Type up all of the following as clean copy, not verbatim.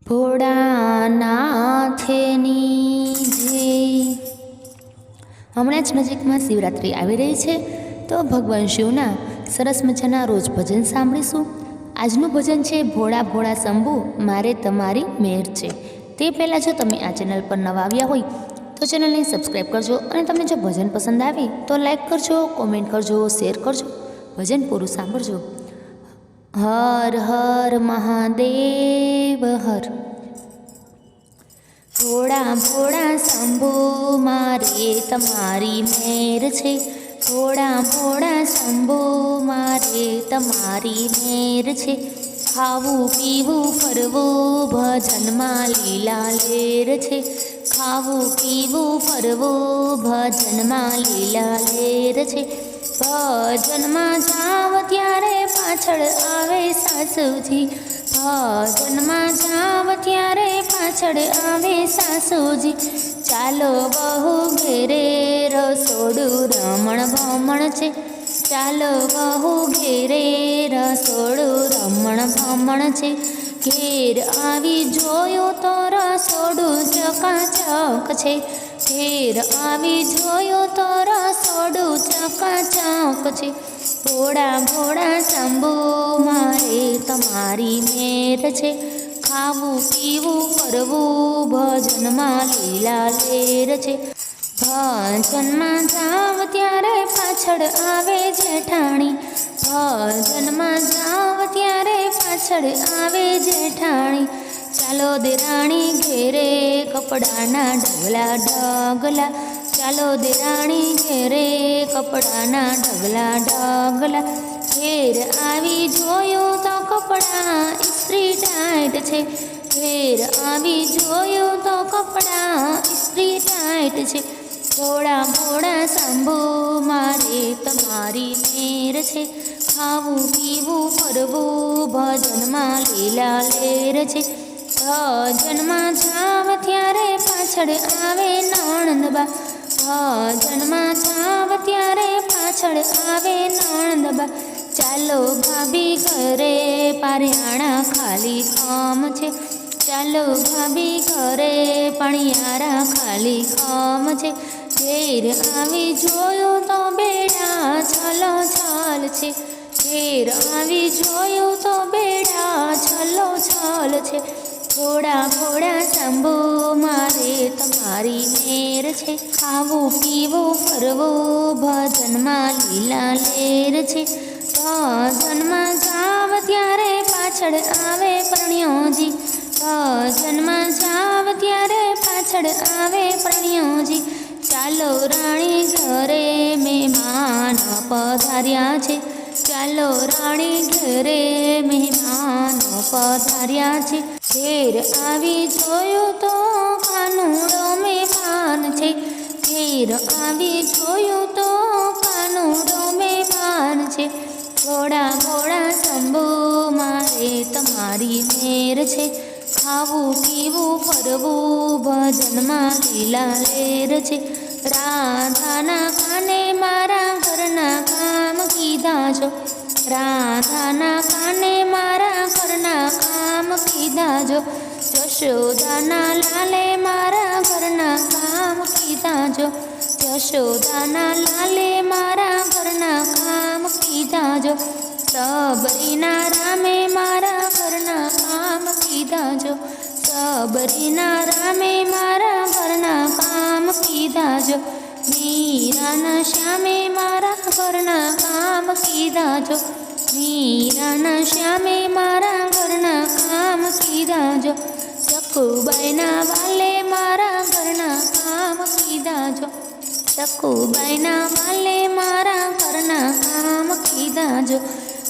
ભોળાનાથની જય। હમણાં જ નજીકમાં શિવરાત્રિ આવી રહી છે, તો ભગવાન શિવના સરસ મજાના રોજ ભજન સાંભળીશું। આજનું ભજન છે ભોળા ભોળા શંભુ મારે તમારી મેર છે। તે પહેલાં જો તમે આ ચેનલ પર નવા આવ્યા હોય તો ચેનલને સબસ્ક્રાઈબ કરજો, અને તમને જો ભજન પસંદ આવે તો લાઈક કરજો, કોમેન્ટ કરજો, શેર કરજો। ભજન પૂરું સાંભળજો। હર હર મહાદેવ હર। ભોળા ભોળા શંભુ મારે તમારી મેર છે। ભોળા ભોળા શંભુ મારે તમારી મેર છે। ખાવું પીવું ફરવું ભજનમાં લીલા લેર છે। ખાવું પીવું ફરવું ભજનમાં લીલા લેર છે। ભજનમાં જાવ ત્યારે પાછળ આવે સાસુજી। ભજનમાં જાવ ત્યારે પાછળ આવે સાસુજી। ચાલો બહુ ઘેરે રસોડું રમણ ભમણ છે। ચાલો બહુ ઘેરે રસોડું રમણ ભમણ છે। ઘેર આવી જોયું તો રસોડું ચકાચક છે। ઘેર આવી જોયું તો રસોડું ચકાચક છે। ભોળા ભોળા શંભુ મારે તમારી મેર છે। ખાવું પીવું ફરવું ભજનમાં લીલા લેર છે। ભજનમાં જાવ ત્યારે પાછળ આવે જેઠાણી। ભજનમાં જાવ ત્યારે પાછળ આવે જેઠાણી। ચાલો દેરાણી ઘેરે કપડાના ઢગલા ઢગલા। ચાલો દેરાણી ઘેરે કપડાના ઢગલા ઢગલા। ઘેર આવી જોયું તો કપડાં ઇસ્ત્રી ટાઈટ છે। ઘેર આવી જોયું તો કપડાં ઇસ્ત્રી ટાઈટ છે। ભોળા ભોળા શંભુ મારે તમારી મેર છે। ખાવું પીવું ફરવું ભજનમાં લીલા લેર છે। ભજનમાં જાવ ત્યારે પાછળ આવે નણંદબા। ભજનમાં જાવ ત્યારે પાછળ આવે નણંદબા। ચાલો ભાભી ઘરે પારિયાણા ખાલી ખમ છે। ચાલો ભાભી ઘરે પણિયારા ખાલી ખમ છે। ઘેર આવી જોયું તો બેડા છલો છલ છે। ઘેર આવી જોયું તો બેડા છલો છલ છે। ભોળા ભોળા શંભુ મારે તમારી મેર છે। ખાવું પીવું ફરવું ભજનમાં લીલા લેર છે। ભજનમાં જાવ ત્યારે પાછળ આવે પરણ્યોજી। ભજનમાં જાવ ત્યારે પાછળ આવે પરણ્યોજી। ચાલો રાણી ઘરે મહેમાન પધાર્યા છે। ચાલો રાણી ઘરે મહેમાન પધાર્યા છે। ઘેર આવી જોયું તો કાનુડો મહેમાન છે। ઘેર આવી જોયું તો કાનુડો મહેમાન છે। ભોળા ભોળા શંભુ મારે તમારી મેર છે। ખાવું પીવું ફરવું ભજનમાં લીલા લેર છે। રાધાના કાને મારા ઘરના કામ કીધા જો। રાધાના કાને મારા ઘરના કામ કીધા જો। જશોદાના લાલે મારા ઘરના કામ કીધા જો। જશોદાના લાલે મારા ઘરના કામ કીધા જો। સબરીના રામે મારા ઘરના કામ કીધા જો। સબરીના રામે મારા ઘરના કામ કીધા જો। મીરાના શ્યામે મારા ઘરના કામ કીધા જો। મીરાના શ્યામે મારા ઘરના કામ કીધા જો। સખુબાઈના વાલે મારા ઘરના કામ કીધા જો। સખુબાઈના વાલે મારા ઘરના કામ કીધા જો।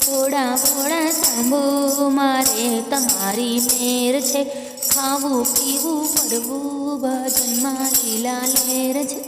ભોળા ભોળા શંભુ મારે તમારી મેર છે। ખાવું પીવું ફરવું ભજનમાં લીલા લેર છે।